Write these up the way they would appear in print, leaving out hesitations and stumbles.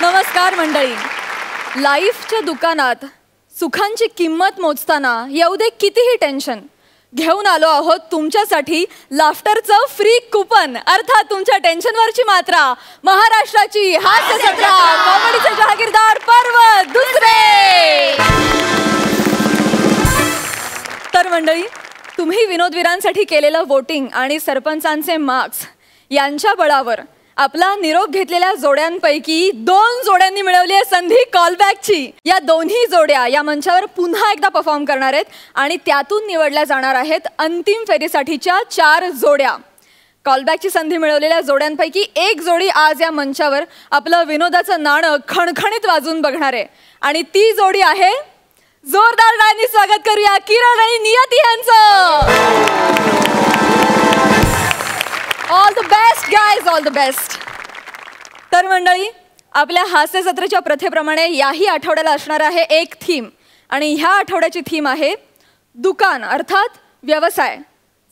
नमस्कार मंडळी. लाईफच्या दुकानात सुखांची किंमत मोजताना येऊ दे कितीही टेन्शन, घेऊन आलो आहोत तुमच्यासाठी लाफ्टरचं फ्री कुपन, अर्थात तुमच्या टेन्शनवरची मात्रा. महाराष्ट्राची हास्य जत्रा, कॉमेडीचे जहागीरदार पर्व दुसरे. तर मंडळी, तुम्ही विनोदवीरांसाठी केलेलं वोटिंग आणि सरपंचांचे मार्क्स यांच्या बळावर आपला निरोप घेतलेल्या जोड्यांपैकी 2 जोड्यांनी मिळवली आहे संधी कॉलबॅकची. या दोन्ही जोड्या या मंचावर पुन्हा एकदा परफॉर्म करणार आहेत आणि त्यातून निवडल्या जाणार आहेत अंतिम फेरीसाठीच्या 4 जोड्या. कॉलबॅकची संधी मिळवलेल्या जोड्यांपैकी एक जोडी आज या मंचावर आपलं विनोदाचं नाणं खणखणीत वाजून बघणार आहे आणि ती जोडी आहे, जोरदार टाळ्यांनी स्वागत करूया किरण आणि नियती यांचं. All the best guys, all the best. तर मंडळी, आपल्या हास्य जत्रेच्या प्रथेप्रमाणे याही आठवड्याला असणार आहे एक थीम आणि ह्या आठवड्याची थीम आहे दुकान, अर्थात व्यवसाय.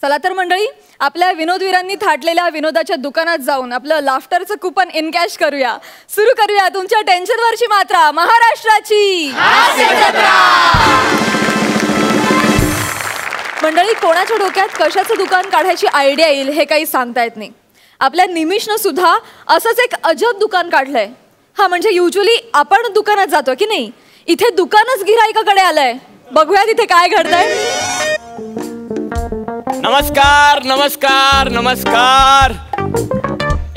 चला तर मंडळी, आपल्या विनोदवीरांनी थाटलेल्या विनोदाच्या दुकानात जाऊन आपलं लाफ्टरचं कुपन इनकॅश करूया. सुरू करूया तुमच्या टेन्शनवरची मात्रा, महाराष्ट्राची हास्य जत्रा. मंडळी, कोणाच्या डोक्यात कशाचं दुकान काढायची आयडिया येईल हे काही सांगता येत नाही. आपल्या निमिषनं सुद्धा असंच एक अजब दुकान काढलंय. हा म्हणजे युजली आपण दुकानात जातो की नाही, इथे दुकानच गिऱ्हाईकाकडे आलंय. बघूया तिथे काय घडतंय. नमस्कार नमस्कार नमस्कार.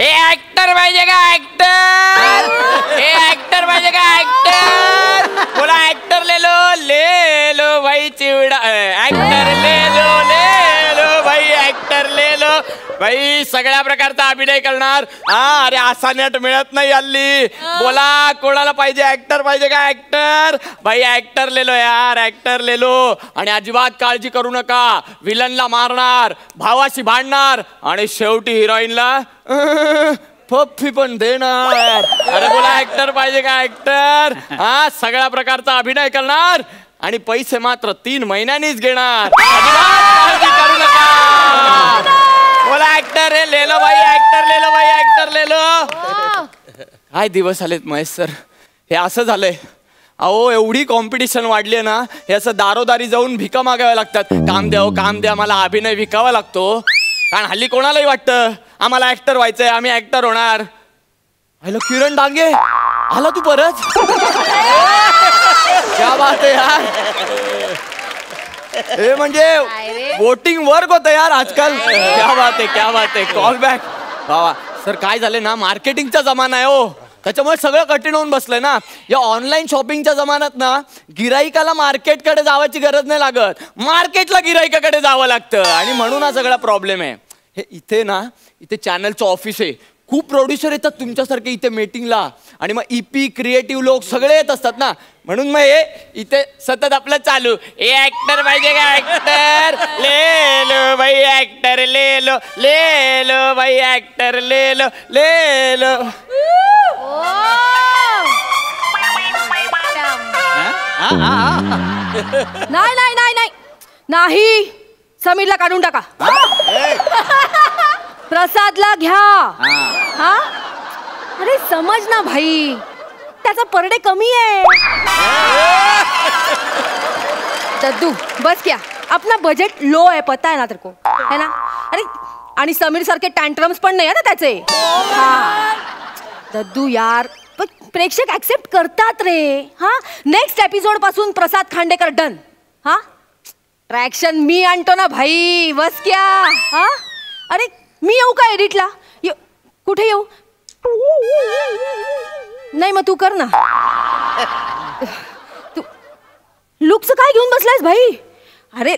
ए ऍक्टर पाहिजे का ऍक्टर? ए ऍक्टर पाहिजे का ऍक्टर? बोला ऍक्टर ले लो भाई चिवडा. ऍक्टर ले लो भाई, ऍक्टर ले लो भाई. सगळ्या प्रकारचा अभिनय करणार. हा, अरे असा नट मिळत नाही हल्ली. बोला कोणाला पाहिजे? ऍक्टर पाहिजे का ऍक्टर? भाई ऍक्टर ले लो यार, ऍक्टर ले लो. आणि अजिबात काळजी करू नका, विलनला मारणार, भावाशी भांडणार आणि शेवटी हिरोईनला पप्पी पण देणार. अरे बोला ऍक्टर पाहिजे का ऍक्टर? हा, सगळ्या प्रकारचा अभिनय करणार आणि पैसे मात्र 3 महिन्यांनीच घेणार. अजिबात काळजी करू नका. बोला ऍक्टर ले लो भाई, ऍक्टर ले लो भाई, ऍक्टर ले लो. काय दिवस आलेत महेश सर, हे असं झालंय. अहो, एवढी कॉम्पिटिशन वाढली ना, हे असं दारोदारी जाऊन भिका मागाव्या लागतात. काम द्या, काम द्या, मला अभिनय विकावा लागतो. कारण हल्ली कोणालाही वाटतं आम्हाला ऍक्टर व्हायचंय, आम्ही ऍक्टर होणार. हॅलो किरण डांगे, आला तू परत? क्या बात आहे यार. हे म्हणजे वोटिंग वर्क होतं यार आजकाल. क्या बात आहे, क्या बात आहे. कॉल बॅक बाबा. सर काय झालंय ना, मार्केटिंगचा जमाना आहे हो, त्याच्यामुळे सगळं कठीण होऊन बसलंय ना. या ऑनलाईन शॉपिंगच्या जमान्यात ना, गिराईकाला मार्केटकडे जावायची गरज नाही लागत, मार्केटला गिराईकाकडे जावं लागतं. आणि म्हणून हा सगळा प्रॉब्लेम आहे. हे इथे ना, इथे चॅनलचं ऑफिस आहे, खूप प्रोड्युसर येतात तुमच्यासारखे इथे मीटिंगला. आणि मग ईपी क्रिएटिव्ह लोक सगळे येत असतात ना, म्हणून मग हे इथे सतत आपलं चालू. ए ऍक्टर पाहिजे का ऍक्टर? ले लो भाई ऍक्टर ले लो भाई ऍक्टर ले लो. नाही नाही नाही नाही नाही, समीरला काढून टाका. प्रसादला घ्या. हा, अरे समज ना भाई, त्याचा पर डे कमी आहे. दद्दू बस क्या, अपना बजेट लो है, पता है ना तेरे को, है ना. अरे आणि समीर सारखे टँट्रम्स पण नाही आहे ना त्याचे. हा दद्दू यार, प्रेक्षक ऍक्सेप्ट करतात रे. हा, नेक्स्ट एपिसोड पासून प्रसाद खांडेकर डन. हा, ट्रॅक्शन मी आणतो ना भाई, बस क्या. हा, अरे मी येऊ का एडिटला? कुठे येऊ? नाही मग तू कर ना. तू लुकच काय घेऊन बसलायस भाई? अरे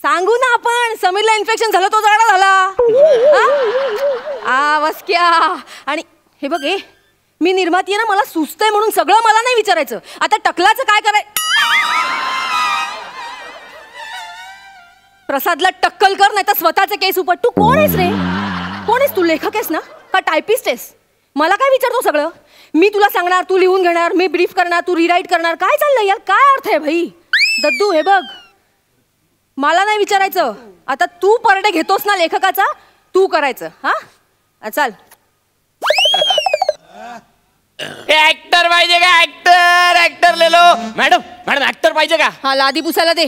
सांगू ना आपण, समीरला इन्फेक्शन झालं, तो जाडा झाला. बस क्या. आणि हे बघ, मी निर्माती आहे ना, मला सुचतंय म्हणून सगळं मला नाही विचारायचं. आता टकलाचं काय कराय? प्रसादला टक्कल कर, नाही तर स्वतःचे केस उपट. तू कोण आहेस रे? कोण आहेस तू? लेखक आहेस ना का टायपिस्ट आहेस? मला काय विचारतो सगळं? मी तुला सांगणार, तू लिहून घेणार, मी ब्रीफ करणार, तू रिराईट करणार. काय चाललंय यार? काय अर्थ आहे भाई? दद्दू हे बघ, मला नाही विचारायचं. आता तू परडे घेतोस ना लेखकाचा, तू करायचं. हा चाल. ऍक्टर पाहिजे का ऍक्टर ऍक्टर ले लो मॅडम मॅडम ऍक्टर पाहिजे का हा लादी पुसायला दे.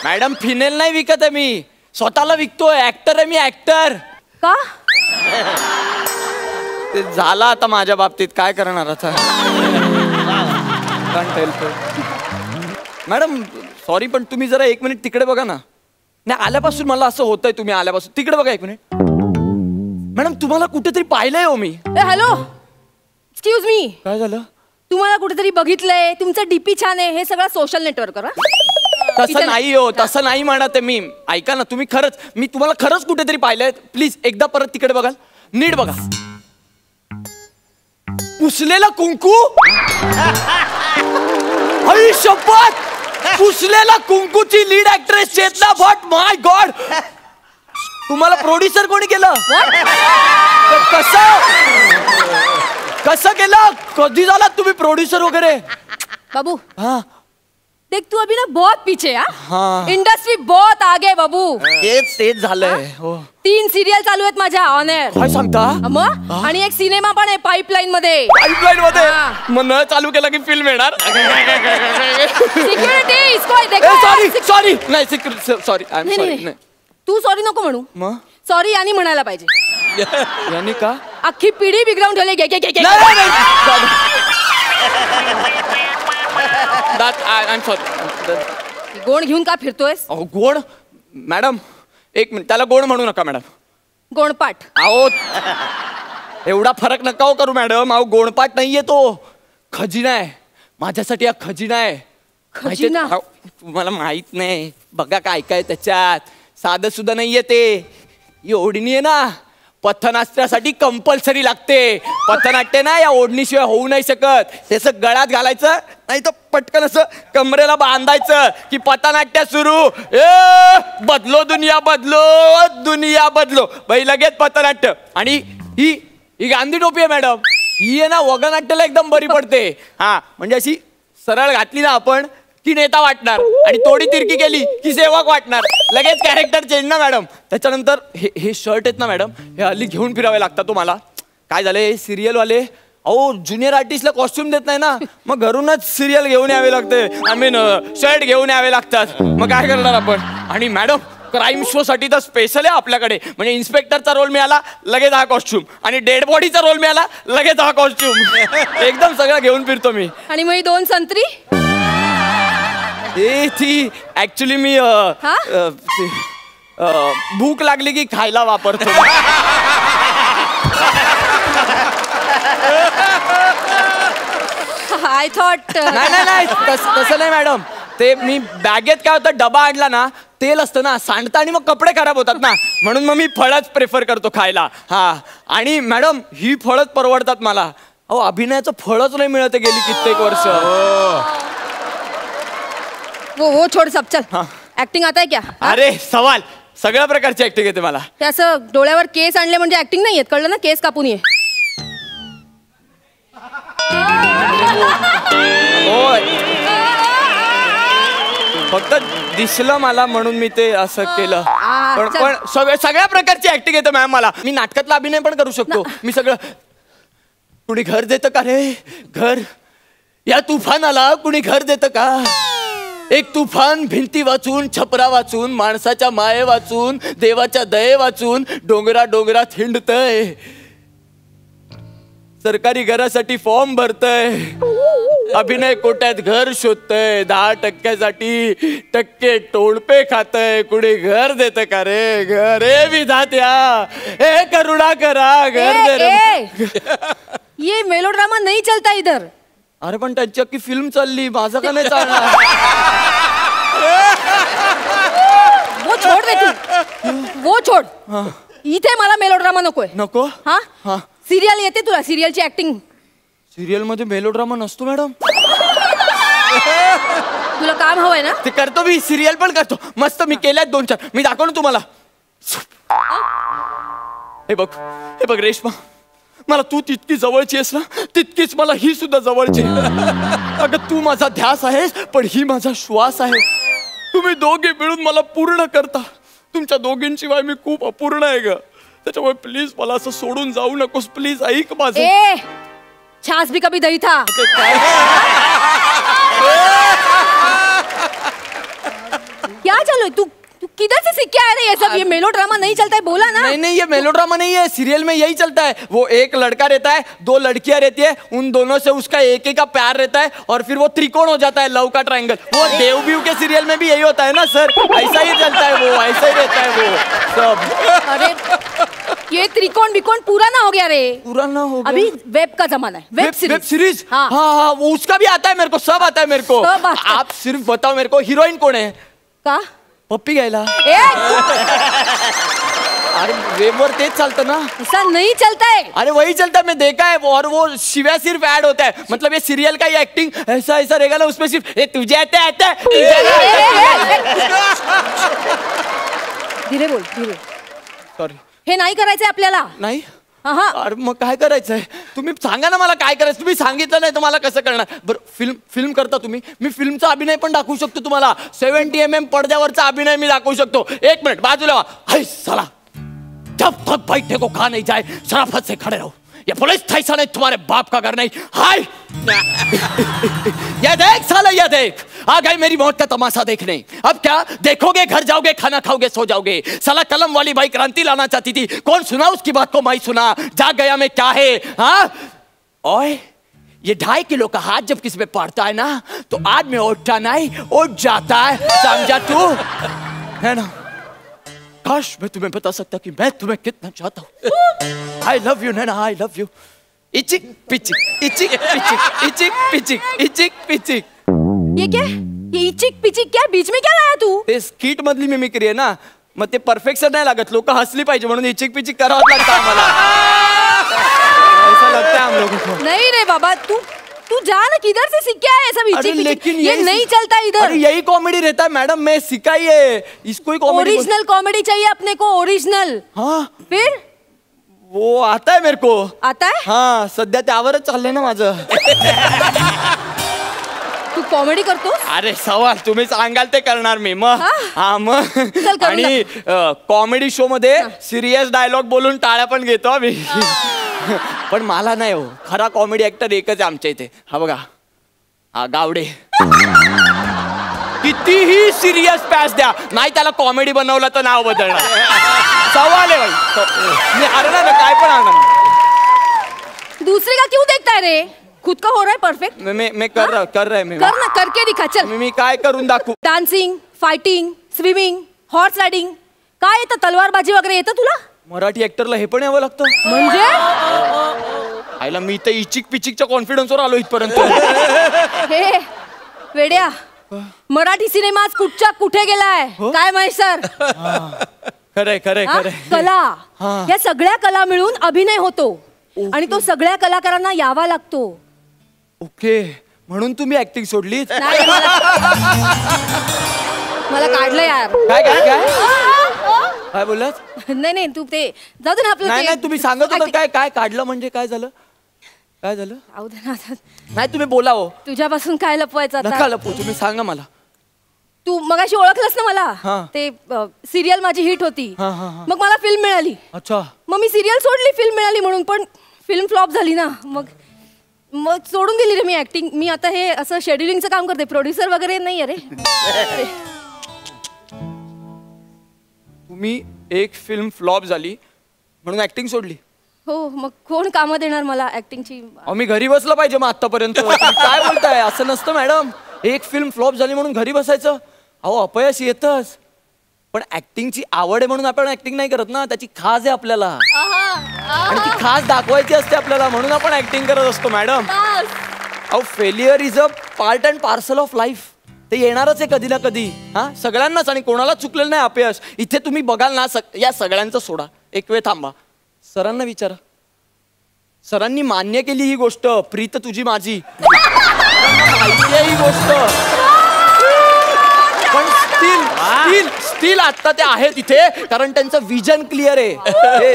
मॅडम फिनेल नाही विकत आहे मी स्वतःला विकतोय ऍक्टर आहे मी ऍक्टर का ते झाला आता माझ्या बाबतीत काय करणार आता मॅडम सॉरी पण तुम्ही जरा 1 मिनिट तिकडे बघा ना नाही आल्यापासून मला असं होतंय तुम्ही आल्यापासून तिकडे बघा 1 मिनिट मॅडम तुम्हाला कुठेतरी पाहिलंय हो मी हॅलो एक्सक्यूज मी काय झालं तुम्हाला कुठेतरी बघितलंय तुमचं डीपी छान आहे हे सगळं सोशल नेटवर्क तसं नाही हो तसं नाही म्हणत आहे मी ऐका ना तुम्ही खरंच मी तुम्हाला खरंच कुठेतरी पाहिलंय प्लीज एकदा परत तिकडे बघाल नीट बघा पुसलेला कुंकू आई शपथ पुसलेला कुंकूची लीड ऍक्ट्रेस चेतना भट माय गॉड तुम्हाला प्रोड्युसर कोणी केलं कसं कसं केलं कधी झाला तुम्ही प्रोड्युसर वगैरे बाबू हा देख तू अभी ना बहुत पीछे हाँ। हाँ इंडस्ट्री बहुत आगे बाबू तेच झालंय हो 3 सिरियल चालू आहेत माझ्या ऑन एअर काय सांगता मग आणि एक सिनेमा पण आहे पाईपलाईन मध्ये पाईपलाईन मध्ये हा. मग नळ चालू केला की फिल्म येणार सिक्युरिटी इसको देखो सॉरी सॉरी नाही सॉरी आय एम नाही, सॉरी नाही. तू सॉरी नको म्हणू मग सॉरी यांनी म्हणायला पाहिजे यांनी का अख्खी पिढी बिघडवून ठेवली घे घे घे घे. आय एम सॉरी गोण घेऊन का फिरतोयस अहो गोड मॅडम 1 मिनिट त्याला गोड म्हणू नका मॅडम गोणपाठ अहो एवढा फरक नका हो करू मॅडम अहो गोणपाट नाहीये तो खजिना आहे माझ्यासाठी हा खजिना आहे खजिना? माहितीये? अहो, तुम्हाला माहित नाही बघा काय काय त्याच्यात साधं सुद्धा नाहीये ते ही ओढणी आहे ना पथनाट्यासाठी कंपल्सरी लागते पथनाट्य ना या ओढणीशिवाय होऊ नाही शकत त्याचं गळ्यात घालायचं नाही तर पटकन असं कमरेला बांधायचं की पथनाट्य सुरू बदलो दुनिया बदलो बाई लगेच पथनाट्य आणि ही गांधी टोपी आहे मॅडम ही आहे ना वगनाट्याला एकदम बरी पडते हा म्हणजे अशी सरळ घातली ना आपण की नेता वाटणार आणि थोडी तिरकी केली की सेवक वाटणार लगेच कॅरेक्टर चेंज ना मॅडम त्याच्यानंतर हे शर्ट आहेत ना मॅडम हे हल्ली घेऊन फिरावे लागतात तुम्हाला काय झालंय सिरियल वाले अहो ज्युनियर आर्टिस्टला कॉस्ट्युम देत नाही ना मग घरूनच सिरियल घेऊन यावे लागते आय मीन शर्ट घेऊन यावे लागतात मग काय करणार आपण आणि मॅडम क्राईम शो साठी तर स्पेशल आहे आपल्याकडे म्हणजे इन्स्पेक्टरचा रोल मिळाला लगेच हा कॉस्ट्युम आणि डेड बॉडीचा रोल मिळाला लगेच हा कॉस्ट्युम एकदम सगळं घेऊन फिरतो मी आणि मग ही 2 संत्री ती ऍक्च्युली मी भूक लागली की खायला वापरतो आय थॉट नाही तसं नाही मॅडम ते मी बॅगेत काय होतं डबा आणला ना तेल असतं ना सांडतं आणि मग कपडे खराब होतात ना म्हणून मग मी फळच प्रेफर करतो खायला हा आणि मॅडम ही फळच परवडतात मला अहो अभिनयाचं फळच नाही मिळत गेली कित्येक वर्ष वो छोड़ सब चल ऍक्टिंग आता है क्या अरे सवाल सगळ्या प्रकारची ऍक्टिंग येते मला ते असं डोळ्यावर केस आणले म्हणजे ऍक्टिंग नाही येत कळलं ना केस कापून ये फक्त दिसलं मला म्हणून मी ते असं केलं पण चल. पण सगळ्या प्रकारची ऍक्टिंग येते मॅम मला मी नाटकातला अभिनय पण करू शकतो मी सगळं कुणी घर देतं का रे घर या तुफानाला कुणी घर देतं का एक तुफान भिंती वाचून छपरा वाचून माणसाच्या माये वाचून देवाच्या दये वाचून डोंगरात हिंडतय सरकारी घरासाठी फॉर्म भरतय अभिनय कोट्यात घर शोधतय 10% टक्के टोळपे खातय कुणी घर देतं का रे घर ए विधात्या ए करुणा करा घर दे रे ये मेलोड्रामा नहीं चलता इधर अरे पण त्यांची अख्खी फिल्म चालली माझं का नाही चालणार वो छोड़ दे तू वो छोड़ इथे मला मेलोड्रामा नकोय नको हा सिरियल येते तुला सिरियलची ऍक्टिंग सिरियल मध्ये मेलोड्रामा नसतो मॅडम तुला काम हवंय ना ते करतो मी सिरियल पण करतो मस्त मी केल्यात 2-4 मी दाखव ना तुम्हाला हे बघ रेश्मा मला तू तितकी जवळची आहेस ना तितकीच मला ही सुद्धा जवळची अगं तू माझा ध्यास आहेस पण ही माझा श्वास आहे तुम्ही दोघे मिळून मला पूर्ण करता तुमच्या दोघींशिवाय मी खूप अपूर्ण आहे ग त्याच्यामुळे प्लीज मला असं सोडून जाऊ नकोस, प्लीज ऐक माझं. ए छास भी कभी दही था. क्या चलो तू किधर से सीख के आया ना ये सब? ये मेलोड्रामा नहीं चलता है, बोला ना. नहीं नहीं, ये मेलोड्रामा नहीं है, सीरियल में यही चलता है. वो एक लड़का रहता है, दो लड़कियां रहती है, उन दोनों से उसका एक का प्यार रहता है और फिर वो त्रिकोण हो जाता है, लव का ट्रायंगल. वो देवव्यू के सीरियल में भी यही होता है ना सर, ऐसा ही चलता है, वो ऐसा ही रहता है वो सब. अरे ये त्रिकोण बिकोण पूरा ना हो गया रे, पूरा ना हो गया. अभी वेब का जमाना है, वेब सीरीज. हाँ हाँ, वो उसका भी आता है मेरे को, सब आता है मेरे को. आप सिर्फ बताओ मेरे को हीरोइन कौन है? का पप्पी घ्यायला. अरे वेबवर तेच चालतं ना. ऐसा नहीं चलता है. अरे वही चलता है, मैं देखा है. और वो शिव्या सिर्फ ऐड होता है, मतलब ये सीरियल का ही एक्टिंग ऐसा ऐसा रहेगा ना, उसमें सिर्फ ए तुझे आता है. धीरे बोल, धीरे. सॉरी. हे नाही करायचंय आपल्याला. नाही. हा. अरे मग काय करायचंय? तुम्ही सांगा ना मला काय करायचं. तुम्ही सांगितलं नाही तर मला कसं करणार? बरं फिल्म करता तुम्ही? मी फिल्मचा अभिनय पण दाखवू शकतो तुम्हाला. 70 mm पडद्यावरचा अभिनय मी दाखवू शकतो. एक मिनिट बाजूला व्हा. हाय साला, जब तक बैठने को कहा नहीं जाए शराफत से खड़े रहो. ये पुलिस स्टेशन है, तुम्हारे बाप का घर नहीं. हाय ये देख साला, ये देख, आ गई मेरी मौत का तमाशा देखने. अब क्या देखोगे? घर जाओगे, खाना खाओगे, सो जाओगे. साला कलम वाली भाई क्रांति लाना चाहती थी, कौन सुना उसकी बात को? मैं सुना. जाग गया मैं, क्या है? हाँ ओए, ये 2.5 किलो का हाथ जब किसी पे पड़ता है ना, तो आदमी उठता नहीं, उठ जाता है. समझा तू? है ना? काश मैं तुम्हें बता सकता कि मैं तुम्हें कितना चाहता हूँ. I love you Naina, I love you. इचिक पिचिक, इचिक पिचिक, इचिक पिचिक, इचिक पिचिक. ये क्या? ये इचिक पिचिक क्या? बीच में क्या लाया तू? ते स्किट मधली मिमिक्री आहे ना, मग ते परफेक्शन नाही लागत. लोक हसली पाहिजे म्हणून इचिक पिचिक करावंच लागतं आम्हाला. ऐसा लगता है हम लोगों को. नहीं रे बाबा, तू जा ना, किधर से सीख के आया सब इचिक पिचिक? लेकिन ये नहीं चलता इधर. अरे यही कॉमेडी रहता है मैडम, मैं सिखाई है इसको ही कॉमेडी. ओरिजिनल कॉमेडी चाहिए अपने को, ओरिजिनल. हाँ फिर वो आता है मेरे को. आता है? हाँ सध्या त्यावरच चाललंय ना माझं. तू कॉमेडी करतो? अरे सवाल तुम्ही सांगाल ते करणार मी. मग हा मग. चल करू आणि कॉमेडी शो मध्ये सिरियस डायलॉग बोलून टाळ्या पण घेतो आम्ही. पण मला नाही हो, खरा कॉमेडी ऍक्टर एकच आहे आमच्या इथे. हा बघा, हा गावडे. कितीही सिरियस पॅच द्या, नाही त्याला कॉमेडी बनवलं तर नाव बदलणार. सवाल आहे भाई, मी हरणार काय पण हरणार. दूसरे का क्यों देखता है रे? खुद का हो रहा है परफेक्ट. मैं कर रहा है मैं. कर ना, करके दिखा. चल मी काय करून दाखवू? Dancing, fighting, swimming, horse riding, काय येतं? तलवारबाजी वगैरे येतं तुला? मराठी ऍक्टरला हे पण यावं लागतं म्हणजे? आयला मी तर इचिक पिचिकच्या कॉन्फिडन्सवर आलो इथपर्यंत. हे वेड्या, मराठी सिनेमा कुठच्या कुठे गेलाय काय माहित सर? खरंय खरंय खरंय. कला, या सगळ्या कला मिळून अभिनय होतो आणि तो सगळ्या कलाकारांना यावा लागतो. ओके, म्हणून तुम्ही ऍक्टिंग सोडली? नाही, मला काढलं यार. काय काय काय काय बोललात? नाही नाही, तू ते जाऊ दे ना आपलं. नाही तुम्ही सांगत होता काय काय काढलं म्हणजे काय झालं? काय झालं? जाऊ दे ना. नाही तुम्ही बोला हो. तुझ्यापासून काय लपवायचं नका आता? लपू, तुम्ही सांगा मला. तू मगाशी ओळखलंस ना मला? हा. ते सिरियल माझी हिट होती, हा, हा, हा. मग मला फिल्म मिळाली. अच्छा. मग मी सिरियल सोडली, फिल्म मिळाली म्हणून, पण फिल्म फ्लॉप झाली ना, मग सोडून दिली रे मी ऍक्टिंग. मी आता हे असं शेड्युलिंगचं काम करते, प्रोड्युसर वगैरे नाही अरे. तुम्ही एक फिल्म फ्लॉप झाली म्हणून ऍक्टिंग सोडली? हो, मग कोण कामं देणार मला ऍक्टिंगची? मी घरी बसलं पाहिजे मग आतापर्यंत. काय बोलताय? असं नसतं मॅडम. एक फिल्म फ्लॉप झाली म्हणून घरी बसायचं? अहो अपयश येतच, पण ऍक्टिंगची आवड आहे म्हणून आपण ऍक्टिंग नाही करत ना. त्याची खास आहे आपल्याला आणि ती खास दाखवायची असते आपल्याला, म्हणून आपण ऍक्टिंग करत असतो मॅडम. अहो failure is a part and parcel of life. ते येणारच आहे कधी ना कधी. हा सगळ्यांनाच, आणि कोणाला चुकलेलं नाही अपयश. इथे तुम्ही बघाल ना, या सगळ्यांचं सोडा, एक वेळ थांबा, सरांना विचारा. सरांनी मान्य केली ही गोष्ट, प्रीत तुझी माझी, माहिती आहे ही गोष्ट, पण स्टील आता ते आहेत इथे कारण त्यांचं विजन क्लिअर आहे.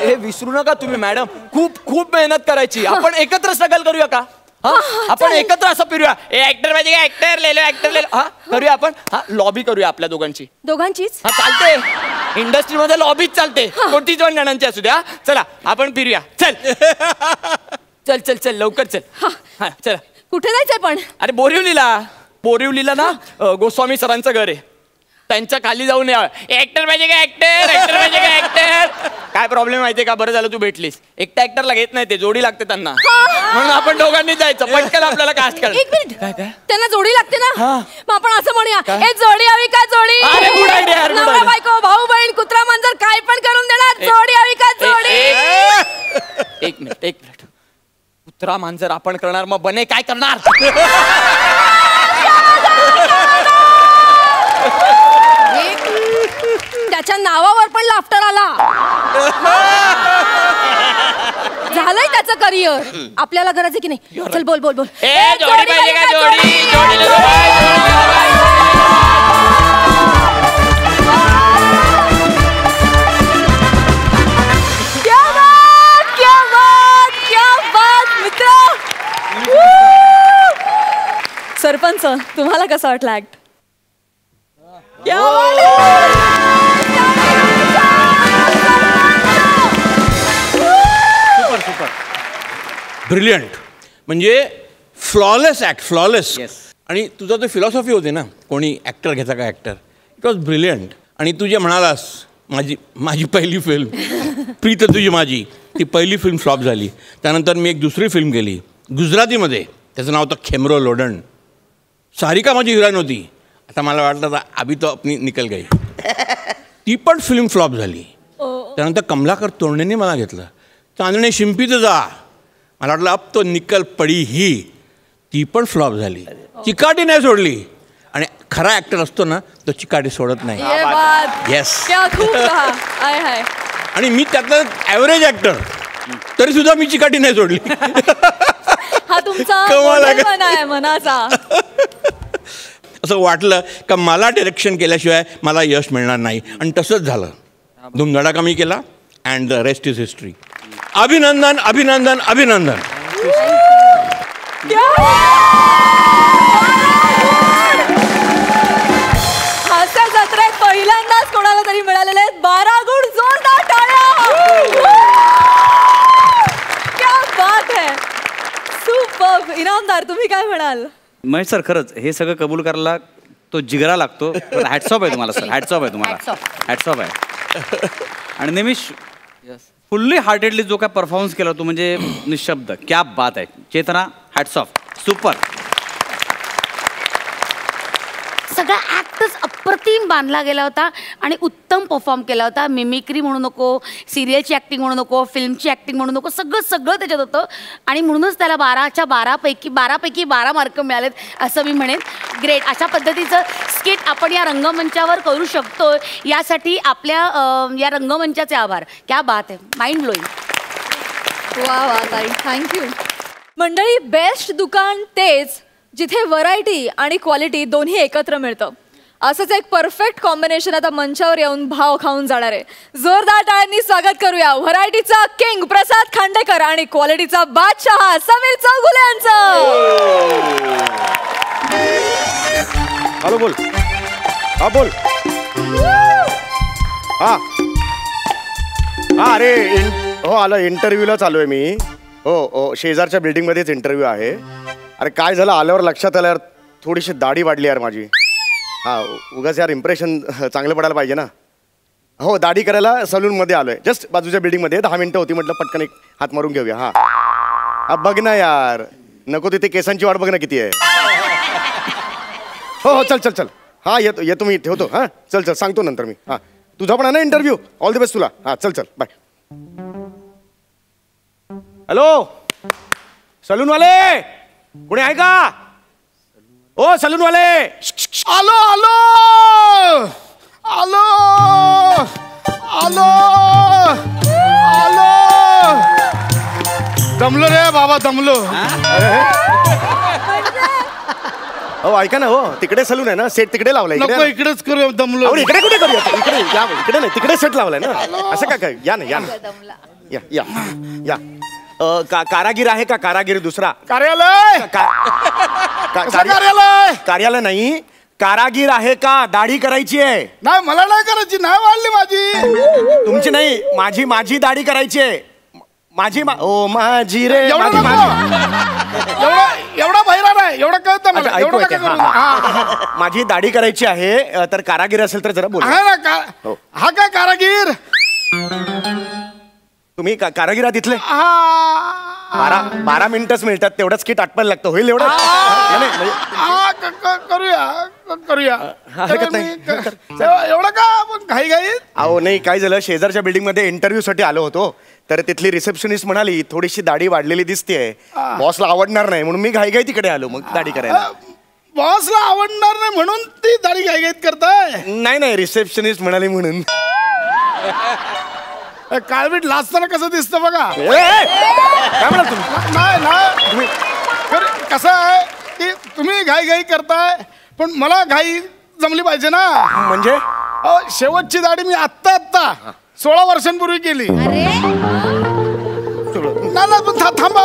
हे विसरू नका तुम्ही मॅडम. खूप खूप मेहनत करायची. आपण एकत्र स्ट्रगल करूया का? आपण एकत्र असं फिरूया. ऍक्टर पाहिजे ऍक्टर ले लो, ऍक्टर ले लो. हा करूया आपण. हा लॉबी करूया आपल्या दोघांचीच. दोघांचीच? हा चालते. इंडस्ट्रीमध्ये लॉबीच चालते, कोणतीच जणांची असू द्या. चला आपण फिरूया. चल चल चल चल लवकर चल. हा चला. कुठे जायचंय पण? अरे बोरिवलीला ना गोस्वामी सरांचं घर आहे, त्यांच्या खाली जाऊन या. ऍक्टर पाहिजे का ऍक्टर, ऍक्टर पाहिजे का ऍक्टर. काय प्रॉब्लेम माहितीये का, बरं झालं तू भेटलीस. एकट्या ऍक्टरला घेत नाही ते, जोडी लागते त्यांना, म्हणून आपण दोघांनी जायचं. पटकन आपल्याला कास्ट कर. एक मिनिट, काय काय त्यांना जोडी लागते ना, मग आपण असं म्हणूया, काय? ए जोडी हवी का जोडी? अरे, good idea, good नवरा idea. बायको, भाऊ बहीण, कुत्रा मांजर काय पण करून देणार. जोडी हवी का जोडी? एक मिनिट. कुत्रा मांजर आपण करणार, मग बने काय करणार? त्याच्या नावावर पण लाफ्टर आला. झालंय त्याचं करिअर. आपल्याला गरज आहे की नाही? चल बोल. ए जोडी पाहिजे का जोडी? जोडीला जो बाय, जोडीला जो बाय. क्या बात मित्र. सरपंच, तुम्हाला कसं वाटलं ऍक्ट? Super brilliant. म्हणजे फ्लॉलेस ऍक्ट, फ्लॉलेस. आणि तुझा तो फिलॉसॉफी होती ना, कोणी ऍक्टर घ्यायचा का ऍक्टर, इट वॉज ब्रिलियंट. आणि तू जे म्हणालास, माझी पहिली फिल्म प्रीत तुझी माझी, ती पहिली फिल्म फ्लॉप झाली. त्यानंतर मी एक दुसरी फिल्म केली गुजरातीमध्ये, त्याचं नाव होतं खेमरो लोडण. सारिका माझी हिरोईन होती. आता मला वाटलं तर अभी तो अपनी निकल गई, ती पण फिल्म फ्लॉप झाली. त्यानंतर कमलाकर तोंडणेने मला घेतलं, चांदणे शिंपीत जा. मला वाटलं अब तो निकल पडी ही, ती पण फ्लॉप झाली. चिकाटी नाही सोडली. आणि खरा ऍक्टर असतो ना, तो चिकाटी सोडत नाही. येस. आणि मी त्यातला ॲव्हरेज ऍक्टर, तरी सुद्धा मी चिकाटी नाही सोडली. हा तुमचा आहे मनाचा. असं वाटलं का मला डिरेक्शन केल्याशिवाय मला यश मिळणार नाही, आणि तसंच झालं. धूमधडाका मी केला, and the rest is history. अभिनंदन अभिनंदन अभिनंदन. हास्य जत्रेत पहिल्यांदाच कोणाला तरी मिळालेले 12 गुण. जोरदार टाळ्या. क्या बात है. सुपर. इनामदार, तुम्ही काय म्हणाल? महेश सर, खरंच हे सगळं कबूल करायला तो जिगरा लागतो. हॅट्सऑफ आहे तुम्हाला सर, हॅट्सऑफ आहे तुम्हाला, हॅट्सऑफ आहे. आणि नेहमी फुल्ली हार्टेडली जो काय परफॉर्मन्स केला तो म्हणजे निशब्द, क्या बात आहे. चेतना, हॅट्सऑफ, सुपर. सगळा ॲक्टच अप्रतिम बांधला गेला होता आणि उत्तम परफॉर्म केला होता. मिमिक्री म्हणू नको, सिरियलची ॲक्टिंग म्हणू नको, फिल्मची ॲक्टिंग म्हणू नको, सगळं त्याच्यात होतं. आणि म्हणूनच त्याला 12च्या 12पैकी 12 मार्क मिळालेत असं मी म्हणेन. ग्रेट. अशा पद्धतीचं स्किट आपण या रंगमंचावर करू शकतो, यासाठी आपल्या या रंगमंचाचे आभार. क्या बात आहे, माइंड ब्लोईंग. वा ताई, थँक्यू. मंडळी, बेस्ट दुकान तेच जिथे व्हरायटी आणि क्वालिटी दोन्ही एकत्र मिळतं. असंच एक परफेक्ट कॉम्बिनेशन आता मंचावर येऊन भाव खाऊन जाणार आहे. जोरदार टाळ्यांनी स्वागत करूया व्हरायटीचा किंग प्रसाद खांडेकर आणि क्वालिटीचा बादशाह समीर चौगुले यांचं. हॅलो, बोल. हा बोल. हा अरे हो, आलं. इंटरव्ह्यूला चालू आहे मी. हो, शेजारच्या बिल्डिंगमध्येच इंटरव्ह्यू आहे. अरे काय झालं, आल्यावर लक्षात आलं यार, थोडीशी दाढी वाढली यार माझी. उगाच यार इम्प्रेशन चांगलं पडायला पाहिजे ना. हो, दाढी करायला सलूनमध्ये आलो आहे. जस्ट बाजूच्या बिल्डिंगमध्ये 10 मिनटं होती, म्हटलं पटकन एक हात मारून घेऊया. हा बघ ना यार, नको तिथे केसांची वाट बघ ना किती आहे. हो, चल. हा येतो मी, ठेवतो. हां, चल सांगतो नंतर मी. हां, तुझा पण आहे ना इंटरव्ह्यू. ऑल द बेस्ट तुला. हां, चल बाय. हॅलो, सलूनवाले कुणी आहे का? ओ सलूनवाले. आलो आलो आलो आलो आलो. दमलो रे बाबा, दमलो. हो ऐका ना, हो तिकडे सलून आहे ना, सेट तिकडे लावलाय. इकडेच करू, दमलो. इकडे कुठे करूया? इकडे नाही, तिकडे सेट लावलाय ना. असं काय? या ना या. कारागीर आहे का? कारागीर दुसरा. कार्यालय. कार्यालय नाही, कारागीर आहे का? दाढी करायची आहे. नाही मला नाही करायची, नाही वाढली माझी. तुमची नाही, माझी दाढी करायची आहे. ओ माझी रे, एवढा बहिरा नाही, एवढं कळतं मला. ऐकू एवढं येते. नका करू. हा. माझी दाढी करायची आहे, तर कारागीर असेल तर जरा बोला. आहे ना हो. हा काय कारागीर? तुम्ही कारागीर आहात इथले? हा 12 मिनिटच मिळतात, तेवढंच किट आटपायला लागतं. होईल एवढं? नाही, म्हणजे हा, करूया. हरकत नाही. एवढं का आपण घाई अहो नाही, काय झालं, शेजारच्या बिल्डिंग मध्ये इंटरव्ह्यू साठी आलो होतो, तर तिथली रिसेप्शनिस्ट म्हणाली थोडीशी दाढी वाढलेली दिसतेय, बॉसला आवडणार नाही, म्हणून मी घाई तिकडे आलो मग दाढी करायला. बॉसला आवडणार नाही म्हणून ती दाढी घाईघाईत करताय? नाही, रिसेप्शनिस्ट म्हणाली म्हणून. काळवीट लाजताना कसं दिसतं बघा. काय म्हणाल तुम्ही? नाही कसं आहे की तुम्ही घाई करताय, पण मला घाई जमली पाहिजे ना. म्हणजे शेवटची दाढी मी आत्ता 16 वर्षांपूर्वी केली. नाही पण थांबा.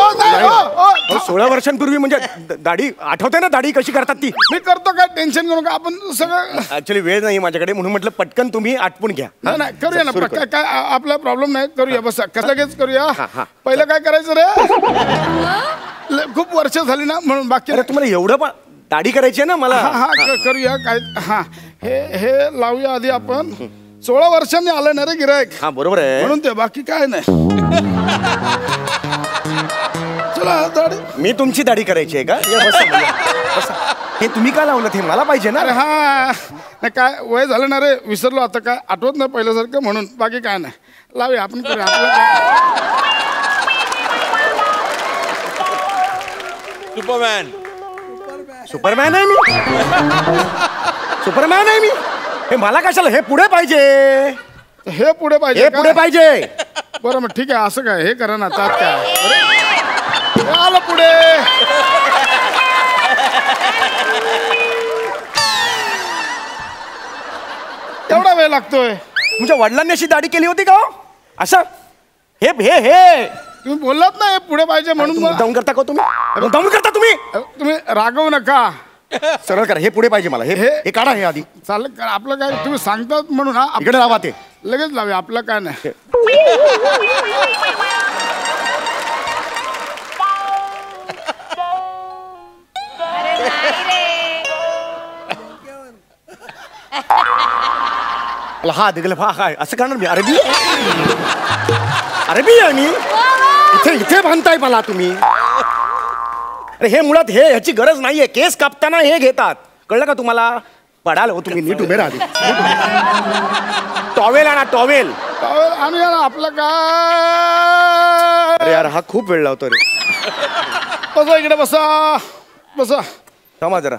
16 वर्षांपूर्वी म्हणजे दाढी आठवते ना? दाढी कशी करतात ती? मी करतो, काय टेन्शन करू नका. आपण सगळं ऍक्च्युली वेळ नाही माझ्याकडे, म्हणून म्हटलं पटकन तुम्ही आटपून घ्या. नाही करूया ना, काय आपला प्रॉब्लेम नाही. करूया, बस लगेच करूया. पहिलं काय करायचं रे? खूप वर्ष झाली ना म्हणून. बाकी अरे तुम्हाला एवढं पण दाढी करायची आहे ना मला. हा करूया. काय हे लावूया आधी आपण. 16 वर्षांनी आलं ना रे गिरायक. हा बरोबर आहे, म्हणून ते बाकी काय नाही. चला दाढी. मी तुमची दाढी करायची आहे का? बसा. हे तुम्ही का लावलं? हे मला पाहिजे ना. अरे नाही काय वय झालं ना रे, विसरलो आता, काय आठवत नाही पहिल्यासारखं, म्हणून. बाकी काय नाही, लावूया आपण, करूया सुपरमॅन आहे मी. सुपरमॅन आहे मी. हे मला कशाला? हे पुढे पाहिजे. हे पुढे पाहिजे. हे पुढे पाहिजे. बरं मग ठीक आहे, असं काय, हे करा ना. तात काय आलं पुढे. एवढा वेळ लागतोय? तुमच्या वडिलांनी अशी दाढी केली होती का? असं हे हे हे तुम्ही बोललात ना हे पुढे पाहिजे म्हणून. मुद्दाम करता का तुम्ही? मुद्दाम करता तुम्ही रागवू नका. सरळ करा. हे पुढे पाहिजे मला. हे काढा. हे आधी चालेल. आपलं काय, तुम्ही सांगतात म्हणून. हा इकडे लावा. ते लगेच लावूया. आपलं काय नाही. हा दिगल हा असं करणार मी. अरबी आहे मी. इथे बांधताय मला तुम्ही. अरे हे मुळात ह्याची गरज नाहीये. केस कापताना हे घेतात, कळलं का तुम्हाला? पडाल हो तुम्ही. नीट उभे राहा. टॉवेल आणा. टॉवेल आणूया ना. आपलं काय? अरे यार हा खूप वेळ लावतो रे. बसा इकडे. बसा. थांबा जरा.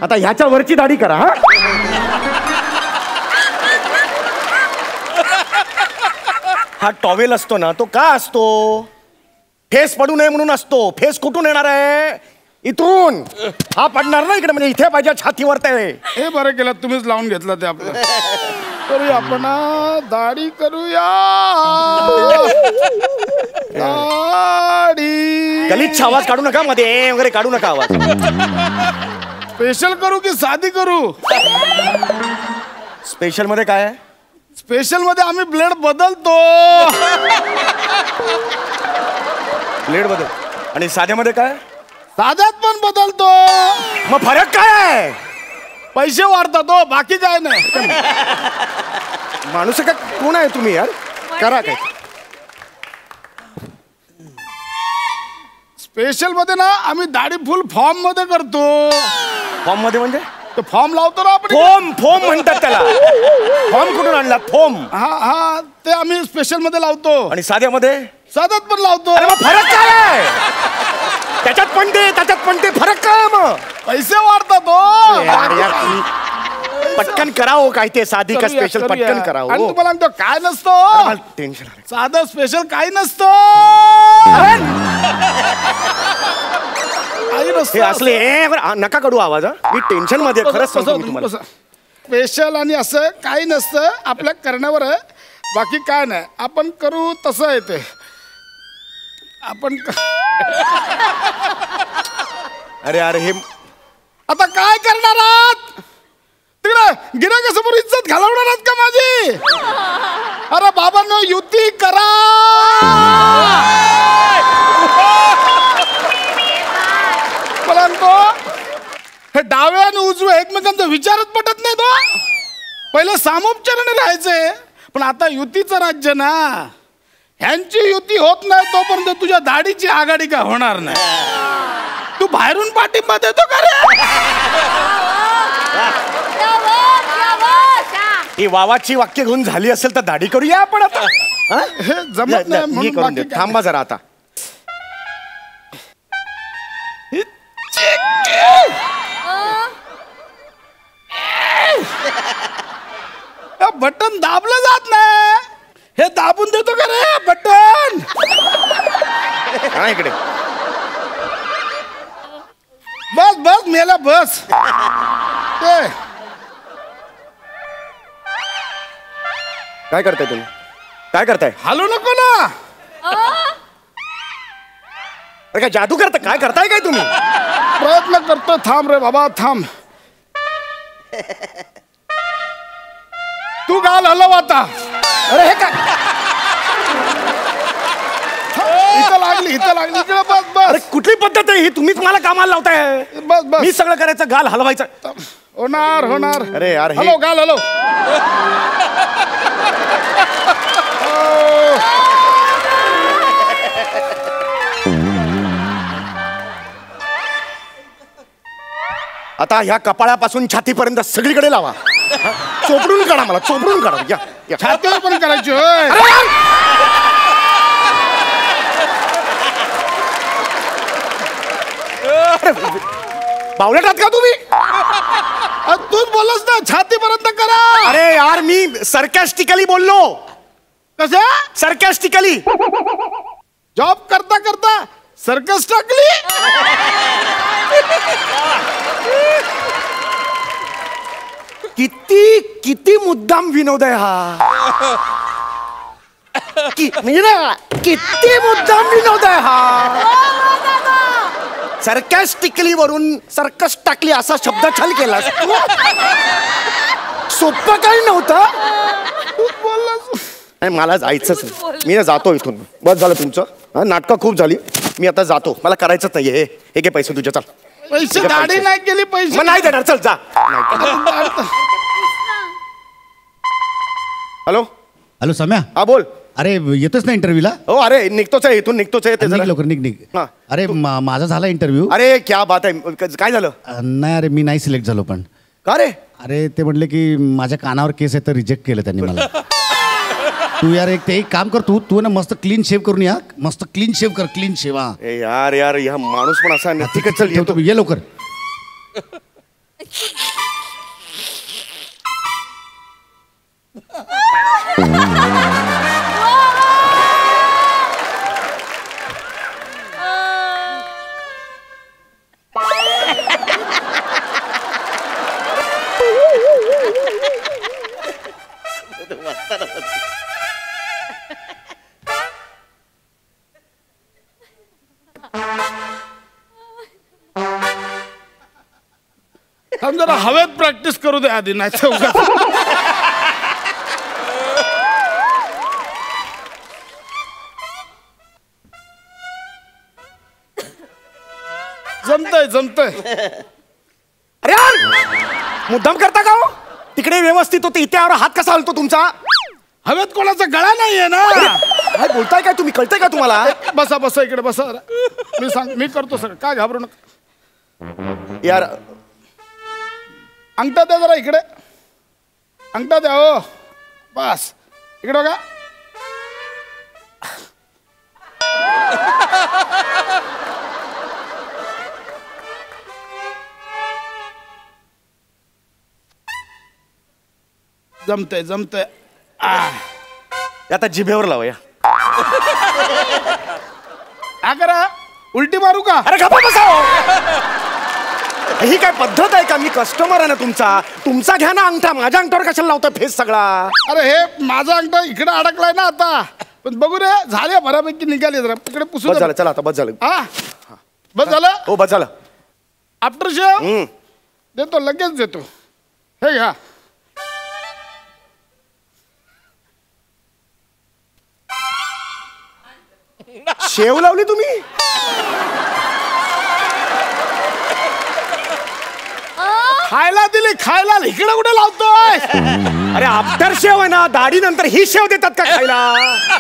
आता ह्याच्या वरची दाढी करा. हा हा टॉवेल असतो ना, तो का असतो? फेस पडू नये म्हणून असतो. फेस कुठून येणार आहे? इथून. हा पडणार ना इकडे, म्हणजे इथे पाहिजे छातीवर. ते हे बरं केलं तुम्हीच लावून घेतलं ते. आपलं करूया आपण दाढी करूया. दाढी. गलिच्छ आवाज काढू नका मध्ये वगैरे, काढू नका आवाज. स्पेशल करू की साधी करू? स्पेशल मध्ये काय आहे? स्पेशल मध्ये आम्ही ब्लेड बदलतो. ब्लेड बदल. आणि साध्यामध्ये काय? साध्यात पण बदलतो. मग फरक काय आहे? पैसे वाढतात हो, बाकी काय नाही. माणूस का कोण आहे तुम्ही यार? करा काय. स्पेशल मध्ये ना आम्ही दाढी फुल फॉर्म मध्ये करतो. फॉर्म मध्ये म्हणजे? तो फॉर्म लावतो ना आपण. फोम म्हणतात त्याला. फॉर्म कुठून आणला? फोम. हा ते आम्ही स्पेशल मध्ये लावतो. आणि साध्यामध्ये? साध्यात पण लावतो. अरे मग फरक काय आहे? त्याच्यात पण ते फरक काय आहे? मग पैसे वाढतात हो. पटकन करावं काय ते. साधी का स्पेशल? पटकन करावं. आणि तुम्हाला म्हणतो काय नसतं. टेन्शन. साधं स्पेशल काही नसतं. हे असले नका काढू आवाज. मी टेन्शन मध्ये खरंच सांगतो मी तुम्हाला. स्पेशल आणि असं काही नसतं. आपल्या करण्यावर बाकी काय नाही, आपण करू तसं आहे ते. आपण अरे अरे हे आता काय करणार आहात? तिकडे गिरायकासमोर इज्जत घालवणार आहात का माझी? अरे बाबांनो, युती करा. परंतु हे डावे आणि उजवे एकमेकांचा विचारच पटत नाही तो. पहिले सामोपचाराने राहायचे, पण आता युतीचं राज्य ना. ह्यांची युती होत नाही तोपर्यंत तुझ्या दाढीची आघाडी काय होणार नाही. तू बाहेरून पाठिंबा देतो का रे? ही वावाची वाक्य घेऊन झाली असेल तर दाढी करूया आपण आता. हा? हे जमत नाही हे म्हणून करून दे. बाकी काय थांबा जरा आता. बटन दाबलं जात नाही. हे दाबून देतो का रे बटन? हा इकडे बस बस मेला बस. ते काय करताय तुम्ही? काय करताय? हालू नको ना. अरे काय जादू करता? काय करताय काय तुम्ही? प्रयत्न करतो. थांब रे बाबा थांब. तू गाल हलव आता. अरे हे काय? इथं लागली इकडे बस अरे बस कुठली पद्धत आहे ही? तुम्हीच मला कामाला लावताय. बस मी बस. सगळं करायचं, गाल हलवायचं. होणार. अरे यार हे हॅलो गाल हॅलो. आता ह्या कपाळापासून छातीपर्यंत सगळीकडे लावा. चोपडून काढा मला, चोपडून काढा. या, या. छातीवर पण करायची होय. अरे यार! अरे, बावळट आहात का तुम्ही? तूच बोललास ना छातीपर्यंत करा. अरे यार मी सरकॅस्टिकली बोललो. कसं सरकॅस्टिकली. जॉब करता करता सर्कस टाकली. किती किती मुद्दाम विनोद आहे हा. म्हणजे ना किती मुद्दाम विनोद आहे हा. सरकॅस्टिकली वरून सर्कस टाकली असा शब्द छाल केला. सोपं काही नव्हतं. नाही मला जायचंच आहे. मी ना जातो इथून. बस झालं तुमचं. हा नाटकं खूप झाली. मी आता जातो. मला करायचंच नाही. हे घे पैसे तुझ्या. चल पैसे दाढी नाही केली पैसे मग नाही देणार. चल जा. Hello hello Samya. हा बोल. अरे येतोच ना इंटरव्ह्यूला? हो अरे निघतोच आहे इथून. निघतोच आहे ते निघ जरा. लवकर निघ. हा. अरे माझा झाला इंटरव्ह्यू. अरे क्या बात आहे. काय झालं? नाही अरे मी नाही सिलेक्ट झालो. पण का रे? अरे ते म्हटले की माझ्या कानावर केस आहे तर रिजेक्ट केलं त्यांनी मला. तू यार एक काम कर. तू ना मस्त क्लीन शेव करून या. मस्त क्लीन शेव कर. Clean shave. हा ए यार यार ह्या माणूस पण असा नाही. ठीक आहे चल येतो. ये लवकर. थांब जरा हवेत प्रॅक्टिस करू दे आधी. नाही तर उगाच. जमतय. अरे यार मुद्दाम करता का हो? तिकडे व्यवस्थित होते. इथे हात कसा हलतो तुमचा? हवेत कोणाचा गळा नाहीये ना. काय बोलताय काय तुम्ही? कळतंय का तुम्हाला? बसा बसा इकडे बसा. मी करतो सगळं. काय घाबरू नका. यार अंगठा द्या जरा इकडे. अंगठा द्या हो. बस इकडे बघा. जमतय. आता जिभेवर लावूया. करा उलटी मारू का? अरे गप्पा बसा. ही काय पद्धत आहे का? मी कस्टमर आहे ना तुमचा घ्या ना अंगठा, माझ्या अंगठावर कशाला लावता फेस सगळा? अरे हे माझा अंगठा इकडे अडकलाय ना आता, पण बघू रे झाले बऱ्यापैकी निघाले जरा इकडे पुसून बस झालं, चला आता बस झालं. हा बस झालं. हो बस झालं. आफ्टर शेव देतो, लगेच देतो. हे घ्या. शेव लावली तुम्ही? खायला दिली, खायला इकडे कुठे लावतोय? अरे आफ्टर शेव आहे ना, दाढी नंतर ही शेव देतात का खायला?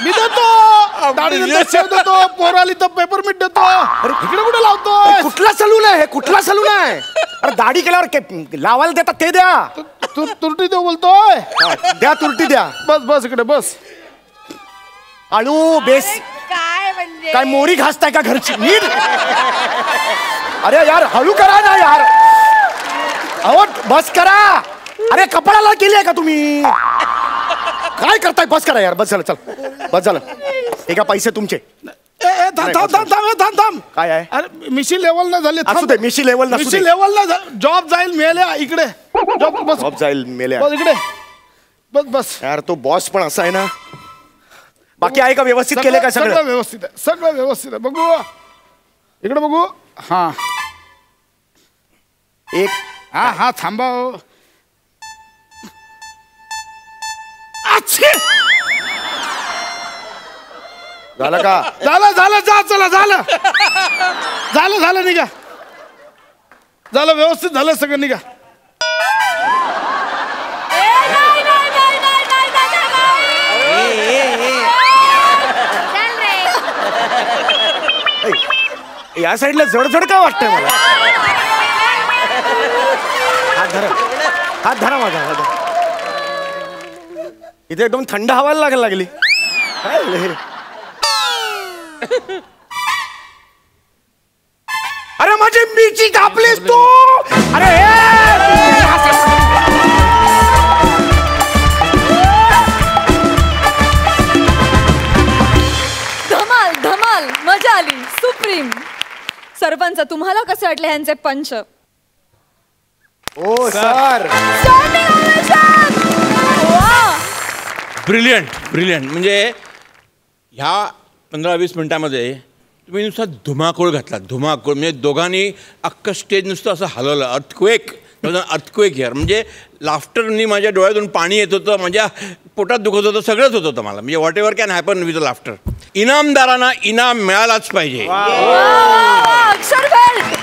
मी देतो दाढी नंतर शेव देतो, पोराली तर पेपरमिंट देतो. अरे इकडे कुठे लावतोय? कुठला सलून आहे? कुठला सलून आहे? अरे दाढी केल्यावर लावायला देतात ते द्या. तुरटी देऊ बोलतोय. द्या तुरटी द्या. बस बस इकडे बस. आळू बेस काय म्हणजे काय मोरी घासताय का घरची? नीट. अरे यार हळू करा ना यार. अहो बस करा. अरे कपडाला केली आहे का तुम्ही? काय करताय? बस करा यार. बस झालं, चल बस झालं. एका पैसे तुमचे. थांब. काय आहे? अरे मिशी लेवल नाही झाले. असू दे, मिशी लेवल नसू मिशी दे. लेवल नाही. जॉब जाईल मिळाले इकडे. जॉब बस जॉब जाईल मेले. बस इकडे बस बस. यार तो बॉस पण असा आहे ना. बाकी आहे का? व्यवस्थित केले का सगळं सगळं? व्यवस्थित आहे, सगळं व्यवस्थित आहे. बघू इकडे बघू. हा एक हा हा थांबा. झालं का? झालं जा चला झालं झालं निघा. झालं व्यवस्थित झालं सगळं निघा. या साईडला जडजड का वाटतंय मला? हात धरा माझा. इथे एकदम थंड हवायला लागायला लागली. काय झालं हे? अरे माझी मिरची कापलीस तू. अरे धमाल धमाल, मजा आली. सुप्रीम. सरपंच तुम्हाला कसे वाटले ह्यांचे पंच? ओ सर, ब्रिलियंट. म्हणजे ह्या 15-20 मिनिटामध्ये तुम्ही नुसता धुमाकूळ घातला. धुमाकूळ म्हणजे दोघांनी अख्खं स्टेज नुसतं असं हलवलं. अर्थक्वेक यार. म्हणजे लाफ्टरनी माझ्या डोळ्यातून पाणी येत होतं, माझ्या पोटात दुखत होतं, सगळंच होत होतं मला. म्हणजे whatever can happen with laughter. इनामदारांना इनाम मिळालाच पाहिजे. अक्षर बेल्ट.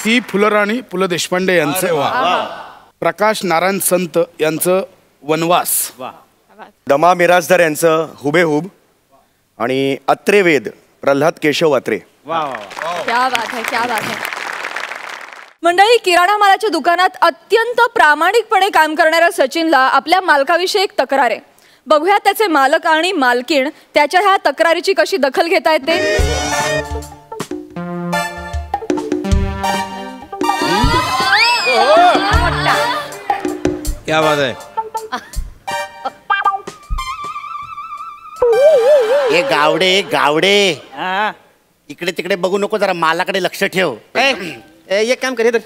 ही फुलराणी पु ल देशपांडे यांचं, प्रकाश नारायण संत यांचं वनवास, दमा मिराजदार यांचं हुबेहूब आणि अत्रे वेद प्रल्हाद केशव अत्रे. क्या बात है, क्या बात है. मंडळी, किराणा मालाच्या दुकानात अत्यंत प्रामाणिकपणे काम करणाऱ्या सचिनला आपल्या मालकाविषयी एक तक्रार आहे. बघूया त्याचे मालक आणि मालकीण त्याच्या ह्या तक्रारीची कशी दखल घेता येते. क्या बात आहे. ए गावडे इकडे तिकडे बघू नको, जरा मालाकडे लक्ष ठेव. एक काम कर, इधर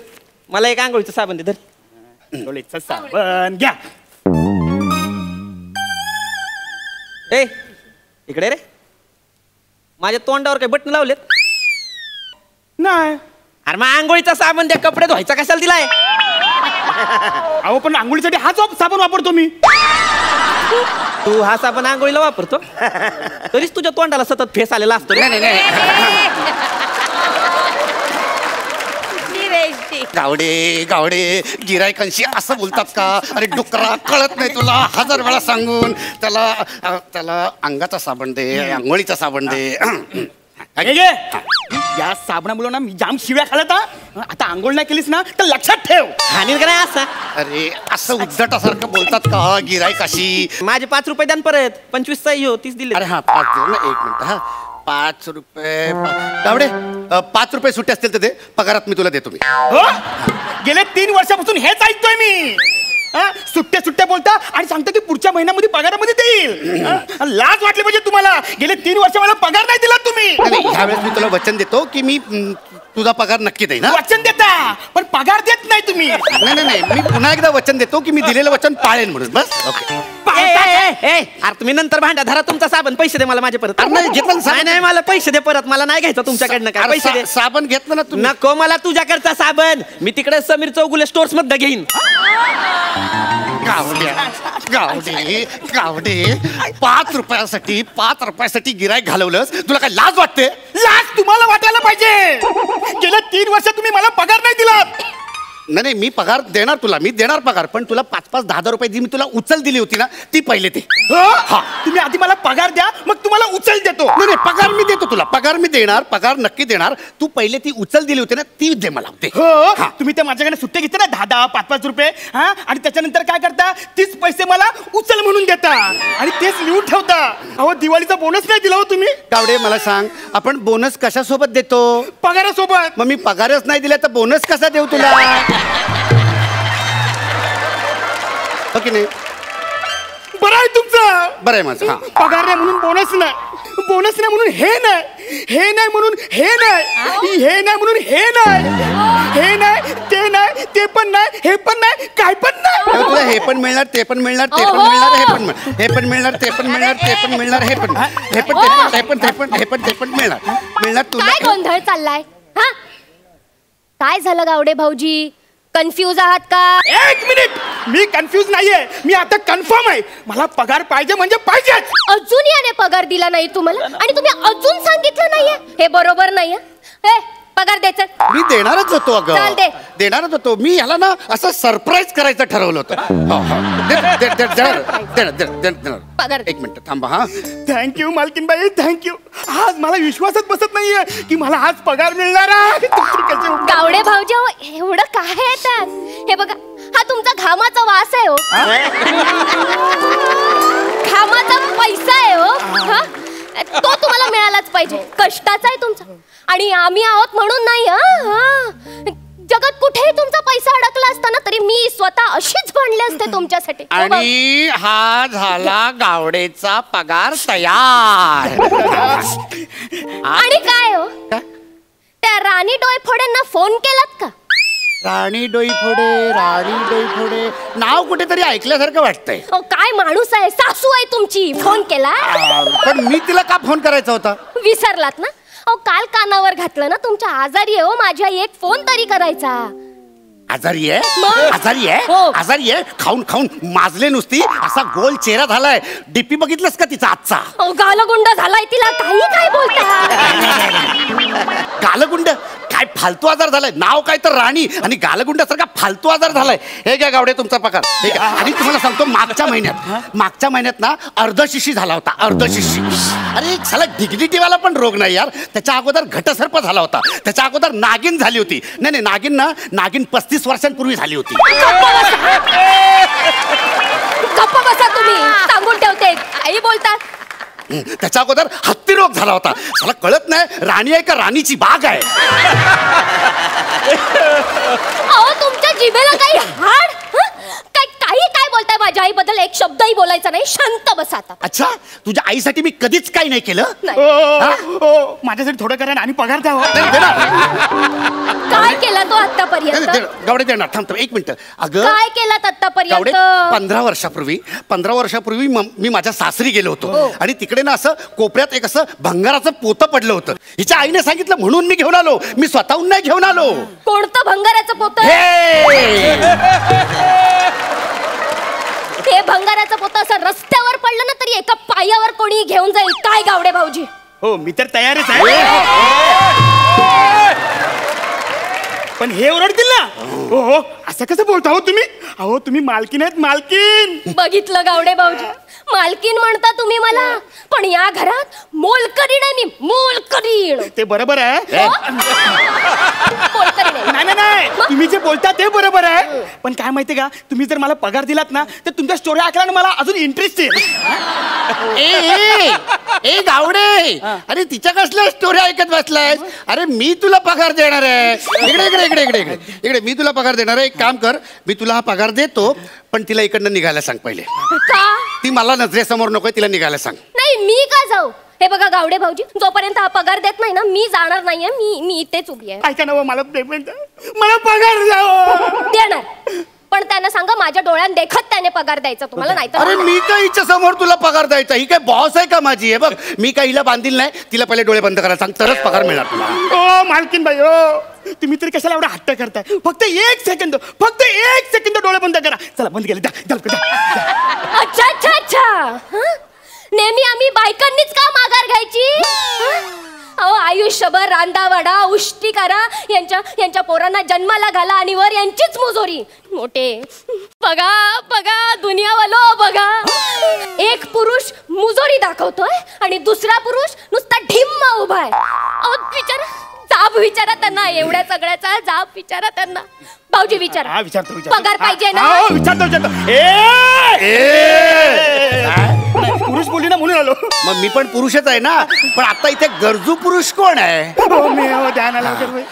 मला एक आंघोळीचं साबण दे. धर. आंघोळीचं साबण घ्या. ए इकडे रे. माझ्या तोंडावर काही बटन लावलेत? नाही. अरे मग आंघोळीचा साबण द्या, कपडे धुवायचा कशाला दिलाय? अहो पण आंघोळीसाठी हाच साबण वापरतो मी. तू हा साबण आंघोळीला वापरतो, तरीच तुझ्या तोंडाला सतत फेस आलेला असतो. गावडे गिरायकांशी असं बोलतात का? अरे डुकरा, कळत नाही तुला? 1000 वेळा सांगून त्याला अंगाचा साबण दे, आंघोळीचा साबण दे. या साबणामुळे ना मी जाम शिव्या खाल्ल्यात. आता आंघोळ नाही केलीस ना तर लक्षात ठेव. हानी का नाही असा? अरे असं उद्धटासारखं बोलतात का गिरायकाशी? माझे 5 रुपये द्या परत. 25चा 30 दिले. अरे हा 5 दे ना. 1 मिनिट. हा 5 रुपये गावडे 5 रुपये सुट्टे असतील तर दे, पगारात मी तुला देतो मी. हो? गेले 3 वर्षापासून हेच ऐकतोय मी. सुट्ट्या सुट्ट्या बोलता आणि सांगता की पुढच्या महिन्यामध्ये पगारामध्ये देईल. लाज वाटली पाहिजे तुम्हाला. गेले 3 वर्ष मला पगार नाही दिला तुम्ही. ह्यावेळेस मी तुला वचन देतो की मी तुझा पगार नक्की देईन. वचन देता पण पगार देत नाही तुम्ही. नाही मी पुन्हा एकदा वचन देतो की मी दिलेलं वचन पाळेन म्हणून. बस ओके. अरे तुम्ही नंतर भांडा. धरा तुमचा साबण, पैसे दे मला माझे परत. नाही घेतलं नाही मला पैसे दे परत. मला नाही घ्यायचं तुमच्याकडनं काय. पैसे दे. साबण घेतलं ना तुम्ही. नको मला तुझ्याकडचा साबण. मी तिकडे समीर चौगुले स्टोर्स मध्ये घेईन. गावडे 5 रुपयासाठी गिराईक घालवलंस. तुला काय लाज वाटते? लाज तुम्हाला वाटायला पाहिजे. गेल्या 3 वर्ष तुम्ही मला पगार नाही दिला. नाही मी पगार देणार तुला. मी देणार पगार, पण तुला 5-5, 10 रुपये जी मी तुला उचल दिली होती ना ती पहिले ते. हा तुम्ही आधी मला पगार द्या, मग तुम्हाला उचल देतो. नाही पगार मी देतो तुला. पगार मी देणार, पगार नक्की देणार. तू पहिले ती उचल दिली होती ना ती दे मला. हो तुम्ही त्या माझ्याकडे सुट्टे घेते ना 10-10, 5-5 रुपये. आणि त्याच्यानंतर काय करता? तीच पैसे मला उचल म्हणून देता आणि तेच लिहून ठेवता. अहो दिवाळीचा बोनस नाही दिला हो तुम्ही. गावडे मला सांग, आपण बोनस कशासोबत देतो? पगारासोबत. मग मी पगारच नाही दिला तर बोनस कसा देऊ तुला? ओके नाही बरं आहे तुमचं. बरं आहे माझं. पगार नाही म्हणून बोनस नाही, बोनस नाही म्हणून हे नाही, हे नाही म्हणून हे नाही, हे नाही म्हणून हे नाही, हे नाही ते नाही, ते पण नाही, हे पण नाही, काय पण नाही. तुला हे पण मिळणार, ते पण मिळणार, ते पण मिळणार, हे पण मिळणार, हे पण मिळणार, ते पण मिळणार, ते पण मिळणार, हे पण हे पण ते पण ते पण मिळणार तुला. काय गोंधळ चाललाय? हा काय झालं गावडे भाऊजी? कन्फ्यूज आहात का? 1 मिनिट. मी कन्फ्यूज नाहीये. मी आता कन्फर्म आहे. मला पगार पाहिजे म्हणजे पाहिजेच. अजून याने पगार दिला नाही तुम्हाला आणि तुम्ही अजून सांगितलं नाहीये. हे बरोबर नाहीये. हे पगार द्यायचा. मी देणारच होतो अगं. चाल दे. देणारच होतो मी. ह्याला ना असं सरप्राईज करायचं ठरवलं होतं. पगार. 1 मिनिट थांबा. हा थँक्यू मालकीनबाई, थँक्यू. आज मला विश्वासच बसत नाहीये की मला आज पगार मिळणार आहे. गावडे भाऊजी एवढं काय आहे त्यात? हे बघा, हा तुमचा घामाचा वास आहे हो. घामाचा पैसा आहे हो. हा तो तुम्हाला मिळालाच पाहिजे. कष्टाचा आहे तुमचा आणि आम्ही आहोत म्हणून नाही. हा जगात कुठेही तुमचा पैसा अडकला असताना तरी मी स्वतः अशीच भांडले असते तुमच्यासाठी. आणि हा झाला गावडेचा पगार तयार. आणि काय हो, त्या राणी डोईफोडेंना फोन केलात का? राणी डोईफोडे नाव कुठेतरी ऐकल्यासारखं वाटतंय. काय माणूस आहे, सासू आहे तुमची. फोन केला? पण मी तिला का फोन करायचा होता? विसरलात ना? अहो काल कानावर घातलं ना तुमच्या आजारी आहे हो माझी आई. एक फोन तरी करायचा. आजारी आहे? मग? आजारी आहे? हो. आजारी आहे. खाऊन खाऊन माजले नुसती. असा गोल चेहरा झालाय. डीपी बघितलंस का तिचा आजचा? गालगुंड झालाय तिला. काही काय बोलता? गालगुंड? काय फालतू आजार झालाय. नाव काय तर राणी आणि गालगुंडासारखा फालतू आजार झालाय. हे घ्या गावडे तुमचा पगार. हे घ्या. आणि तुम्हाला सांगतो मागच्या महिन्यात ना अर्धशिशी झाला होता. अर्धशिशी. अरे साला डिग्निटीवाला पण रोग नाही यार. त्याच्या अगोदर घटसर्प झाला होता. त्याच्या अगोदर नागिन झाली होती. नाही नागिन 35 वर्षांपूर्वी झाली होती. गप्पा बसा तुम्ही. सांगून ठेवते. काही बोलतात. त्याच्या अगोदर हत्ती रोग झाला होता. मला कळत नाही राणी आहे का राणीची बाग आहे. अहो तुमच्या जिभेला काही हाड? काही काय बोलताय माझ्या आईबद्दल? एक शब्दही बोलायचा नाही. शांत बसा आता. अच्छा तुझ्या आईसाठी मी कधीच काही नाही केलं. माझ्यासाठी थोडं करा आणि पगार द्या. काय केला तो आतापर्यंत? गावडे देणार. थांबतो 1 मिनिट. अगं काय केलं आतापर्यंत? 15 वर्षापूर्वी मी माझ्या सासरी गेलो होतो आणि तिकडे ना असं कोपऱ्यात एक असं भंगाराचं पोतं पडलं होतं. हिच्या आईने सांगितलं म्हणून मी घेऊन आलो. मी स्वतःहून नाही घेऊन आलो. कोणतं भंगाराचं पोतं? हे भंगाराचं पोतं असं रस्त्यावर पडलं ना तरी एका पायावर कोणी घेऊन जाईल. काय गावडे भाऊजी? हो मी तर तयारच आहे. पण हे ओरडतील ना. हो असं कसं बोलता हो तुम्ही? अहो तुम्ही मालकीन आहेत. मालकीन. बघितलं गावडे भाऊजी, मालकीन म्हणता तुम्ही मला, पण या घरात मोलकरीण आहे मी, मोलकरीण. ते बरोबर आहे. मोलकरीण आहे. नाही नाही, तुम्ही जे बोलता ते बरोबर आहे, पण काय माहितीये का, तुम्ही जर मला पगार दिलात ना तर तुमच्या स्टोरी ऐकल्याने मला अजून इंटरेस्ट येईल. ए गावडे, अरे तिच्या कसल्या स्टोरी ऐकत बसलाय? अरे मी तुला पगार देणार आहे. इकडे इकडे इकडे इकडे इकडे इकडे मी तुला पगार देणार आहे. एक काम कर, मी तुला हा पगार देतो, पण तिला इकडनं निघायला सांग पहिले. का? ती मला नजरेसमोर नकोय, तिला निघायला सांग. नाही, मी का जाऊ? हे बघा गावडे भाऊजी, जोपर्यंत हा पगार देत नाही ना मी जाणार नाहीये. मी इथेच उभी आहे. ऐका ना, मला पेमेंट, मला पगार द्यावं. देणार, पण त्यांना सांगा माझ्या डोळ्यात देखत त्याने पगार द्यायचा तुम्हाला, नाही तर. अरे मी काय हिच्या समोर तुला पगार द्यायचा? ही काय बॉस आहे का माझी? आहे बघ, मी काय हिला बांधील नाही. तिला पहिले डोळे बंद करायला सांग, तरच पगार मिळणार तुला. ओ मालकीन बाई, ओ तुम्ही तरी कशाला एवढा हट्ट करताय? फक्त एक सेकंद डोळे बंद करा. चला बंद केले. अच्छा अच्छा अच्छा. हं? नेहमी आम्ही बायकांनीच का माघार घ्यायची? अहो, आयुष्यभर रांदावडा उष्टी करा, यांच्या पोरांना जन्माला घाला आणि वर यांचीच मुजोरी. मोठे बघा बघा, दुनियावालो बघा, एक पुरुष मुजोरी दाखवतोय आणि दुसरा पुरुष नुसता ढिम्म उभा आहे. अहो विचारा, जाब विचारा त्यांना, एवढ्या सगळ्याचा जाब विचारा त्यांना. भाऊजी विचारा. विचारतो. पगार पाहिजे ना? विचारतो. पुरुष बोलली ना म्हणून आलो. मग मी पण पुरुषच आहे ना, पण आता इथे गरजू पुरुष कोण आहे?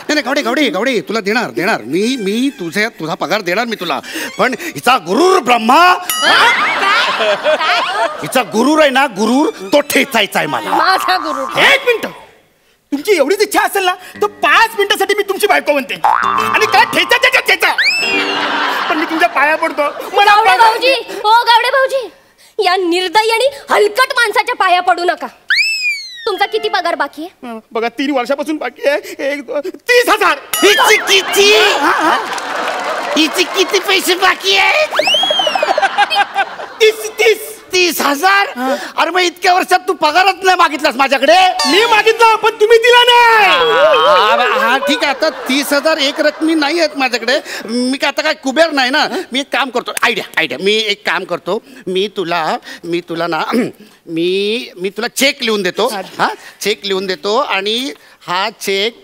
नाही गावडे, तुला देणार मी तुझा पगार देणार मी तुला, पण हिचा गुरुर ब्रह्मा, हिचा गुरुर आहे ना, गुरुर तो ठेचायचा आहे मला. माझा गुरु. एक मिनिट, तुमची एवढीच इच्छा असेल ना तर 5 मिनिटासाठी मी तुमची बायको बनते आणि काय ठेचा. पण मी तुमच्या पाया पडतो. गावडे भाऊजी, ओ गावडे भाऊजी, या निर्दयी आणि हलकट माणसाच्या पाया पडू नका. तुमचा किती पगार बाकी आहे? बघा 3 वर्षापासून बाकी आहे. 30,000. हिची किती पैसे बाकी आहेत? 30,000. अरे मग इतक्या वर्षात तू पगारच नाही मागितलास माझ्याकडे? मी मागितला पण तुम्ही दिला नाही. हा ठीक आहे, आता 30,000 एक रकमी नाही आहेत माझ्याकडे. मी काय आता काय कुबेर नाही ना. मी एक काम करतो, आयडिया मी एक काम करतो, मी तुला ना मी तुला चेक लिहून देतो. हा चेक लिहून देतो आणि हा चेक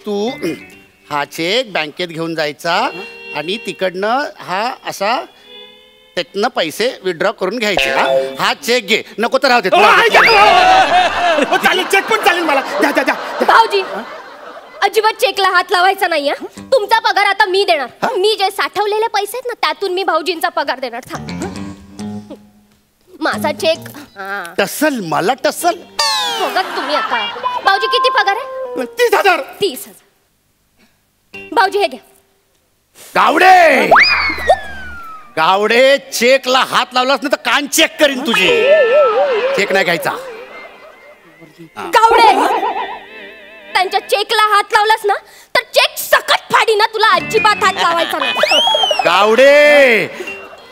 बँकेत घेऊन जायचा आणि तिकडनं हा असा त्यातनं पैसे विड्रॉ करून घ्यायचे. हा चेक घे, नको तर राहते. चालेल, चेक पण चालेल मला. द्या. भाऊजी, अजिबात चेकला हात लावायचा नाही. तुमचा पगार आता मी देणार. मी जे साठवलेले पैसे आहेत ना त्यातून मी भाऊजींचा पगार देणार. माझा चेक. टसल मला टसल. बघा तुम्ही आता. भाऊजी किती पगार आहे? 30,000. 30,000. भाऊजी हे घ्या. गावडे, चेकला हात लावलास ना तर कान चेक करीन तुझे. चेक नाही घ्यायचा. गावडे, त्यांच्या चेकला हात लावलास ना तर चेक सकट फाडी ना. तुला अजिबात हात लावायचा नाही. गावडे,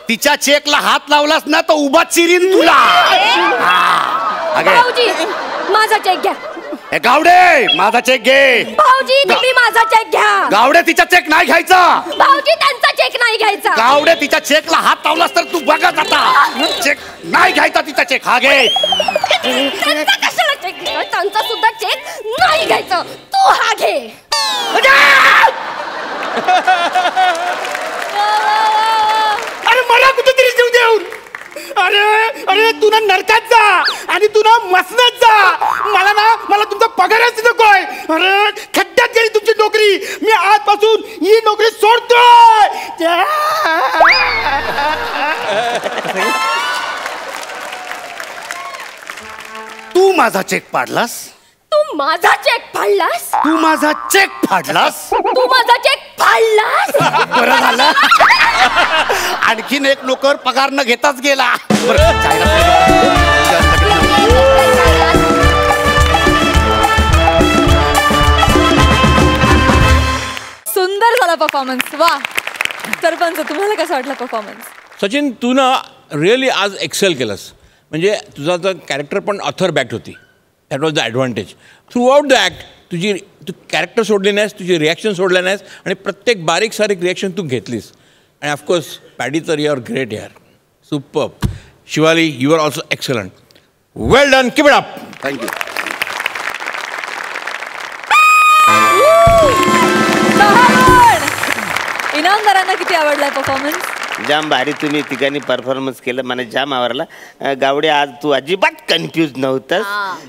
तिच्या चेकला हात लावलास ना तर उभा चिरीन तुला. भाऊजी, माझा चेक घ्या. गावडे, माझा चेक घे. भाऊजी, तुम्ही माझा चेक घ्या. गावडे, तिचा चेक नाही घ्यायचा. भाऊजी, त्यांचा चेक नाही घ्यायचा. गावडे, तिच्या चेकला हात लावलास तर तू बघत आता. चेक नाही घ्यायचा तिचा चेक. हा घे. त्यांचा कशाला चेक घ्यायचा? त्यांचा सुद्धा चेक नाही घ्यायचा. तू हा घे. अरे मला कुठेतरी जीव देऊन. अरे तू ना नरकात जा आणि तू ना मसनात जा. मला तुमचा पगारच नकोय. अरे खड्ड्यात गेली तुमची नोकरी. मी आजपासून ही नोकरी सोडतोय. तू माझा चेक पाडलास. तू माझा चेक फाडलास. तू माझा चेक फाडलास. तू माझा चेक फाडलास. बरं झालं. आणखीन एक नोकर पगार न घेताच गेला. सुंदर झाला परफॉर्मन्स. वा. सरपंच, तुम्हाला कसा वाटला परफॉर्मन्स? सचिन, तू ना रिअली आज एक्सेल केलंस. म्हणजे तुझा तर कॅरेक्टर पण ऑथर बॅक्ड होती. That was the advantage. Throughout the act तू कॅरेक्टर सोडली नाहीस, तुझी रिॲक्शन सोडले नाहीस आणि प्रत्येक बारीक सारीक रिॲक्शन तू घेतलीस. आणि ऑफकोर्स पॅडी तर युअर ग्रेट यार. Superb. Shivali, you are also excellent. Well done, keep it up. Thank you. इनामदारांना किती आवडला परफॉर्मन्स? जाम भारी तुम्ही तिघांनी परफॉर्मन्स केलं, मला जाम आवडला. गावडे, आज तू अजिबात कन्फ्यूज नव्हतास.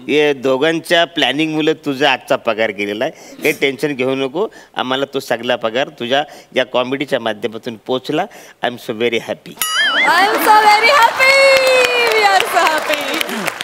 हे दोघांच्या प्लॅनिंग मुळे तुझा आजचा पगार गेलेला आहे. काही टेन्शन घेऊ नको. आम्हाला तो सगळा पगार तुझ्या या कॉमेडीच्या माध्यमातून पोचला. I am so very happy. I am so very happy. We are so happy.